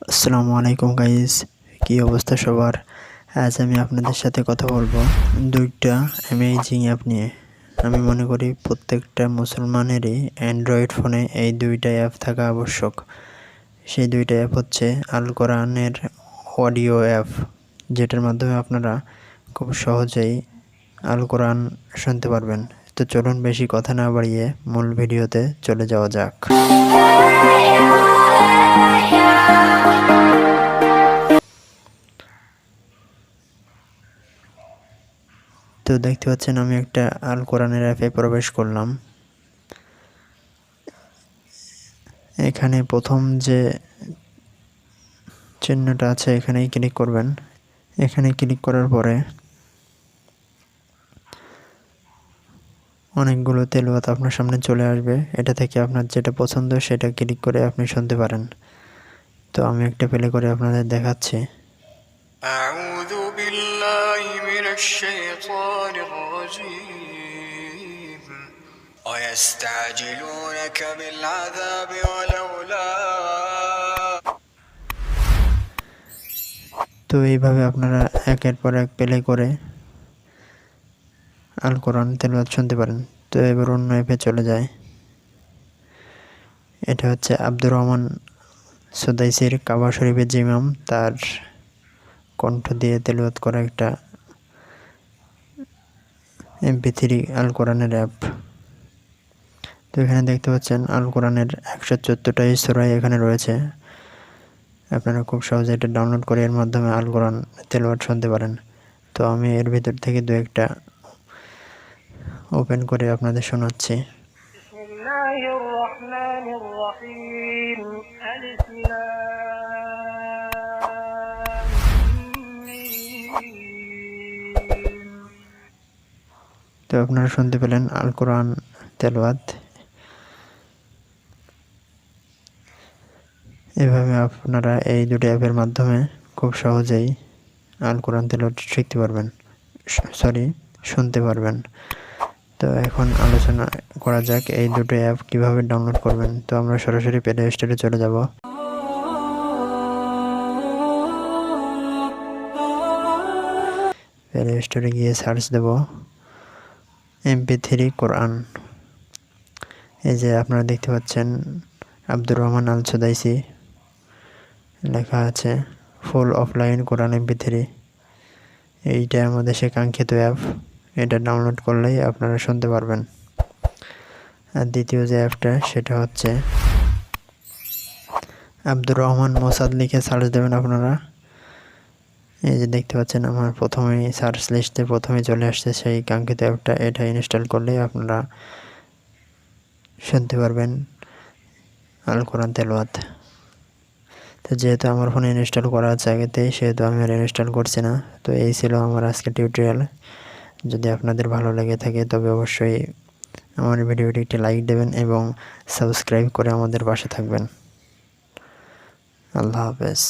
আসসালামু আলাইকুম গাইস, কি অবস্থা সবার? আজ আমি আপনাদের সাথে কথা বলবো দুইটা অ্যামেজিং অ্যাপ নিয়ে। আমি মনে করি প্রত্যেকটা মুসলমানেরই অ্যান্ড্রয়েড ফোনে এই দুইটা অ্যাপ থাকা আবশ্যক। সেই দুইটা অ্যাপ হচ্ছে আল কোরআনের অডিও অ্যাপ, যেটার মাধ্যমে আপনারা খুব সহজেই আল কোরআন শুনতে পারবেন। তো চলুন বেশি কথা না বাড়িয়ে মূল ভিডিওতে চলে যাওয়া যাক। তো দেখতে পাচ্ছেন আমি একটা আল কোরআনের অ্যাপে প্রবেশ করলাম। এখানে প্রথম যে চিহ্নটা আছে এখানেই ক্লিক করবেন। এখানে ক্লিক করার পরে অনেকগুলো তেলাওয়াত আপনার সামনে চলে আসবে। এটা থেকে আপনার যেটা পছন্দ সেটা ক্লিক করে আপনি শুনতে পারেন। তো আমি একটা প্লে করে আপনাদের দেখাচ্ছি। আউযু বিল্লাহি মিনাশ শাইতানির রাজীম ওয়াস্তাজিলুনাকা বিল আযাবি ওয়ালাউলা। তো এইভাবে আপনারা একের পর এক প্লে করে আল কোরআন তেলাওয়াত শুনতে পারেন। তো এবার অন্য অ্যাপে চলে যায়। এটা হচ্ছে আব্দুর রহমান সুদাইসির কাবা শরীফের যে ইমাম, তার কণ্ঠ দিয়ে তেলাওয়াত করা একটা MP3 আল কোরআনের অ্যাপ। তো এখানে দেখতে পাচ্ছেন আল কোরআনের 174টাই সূরা এখানে রয়েছে। আপনারা খুব সহজে এটা ডাউনলোড করে এর মাধ্যমে আল কোরআন তেলাওয়াত শুনতে পারেন। তো আমি এর ভিতর থেকে দু একটা ওপেন করে আপনাদের শোনাচ্ছি। বিসমিল্লাহির রহমানির রহিম আলিফ লাম মিম। তো আপনারা শুনতে পেলেন আল কোরআন তেলাওয়াত। এভাবে আপনারা এই দুটো অ্যাপের মাধ্যমে খুব সহজেই আল কোরআন তেলাওয়াত শিখতে পারবেন, শুনতে পারবেন। তো এখন আলোচনা করা যাক এই দুটো অ্যাপ কিভাবে ডাউনলোড করবেন। তো আমরা সরাসরি প্লে স্টোরে চলে যাব। প্লে স্টোরে গিয়ে সার্চ দেব MP3 কোরআন। এই যে আপনারা দেখতে পাচ্ছেন আব্দুর রহমান আল সুদাইসি লেখা আছে, ফুল অফলাইন কোরআন MP3। এইটা আমাদের সে কাঙ্ক্ষিত অ্যাপ। এটা ডাউনলোড করলেই আপনারা শুনতে পারবেন। আর দ্বিতীয় যে অ্যাপটা সেটা হচ্ছে আব্দুর রহমান মোসাদ লিখে সার্চ দেবেন আপনারা। এই যে দেখতে পাচ্ছেন আমার প্রথমেই সার্চ লিস্টে প্রথমে চলে আসছে সেই কাঙ্ক্ষিত অ্যাপটা। এটা ইনস্টল করলেই আপনারা শুনতে পারবেন আল কোরআন তেলাওয়াত। তো যেহেতু আমার ফোনে ইনস্টল করা আছে আগেতেই, সেহেতু আমি আর ইনস্টল করছি না। তো এই ছিল আমার আজকের টিউটোরিয়াল। যদি আপনাদের ভালো লেগে থাকে তবে অবশ্যই আমার ভিডিওটি একটি লাইক দেবেন এবং সাবস্ক্রাইব করে আমাদের পাশে থাকবেন। আল্লাহ হাফেজ।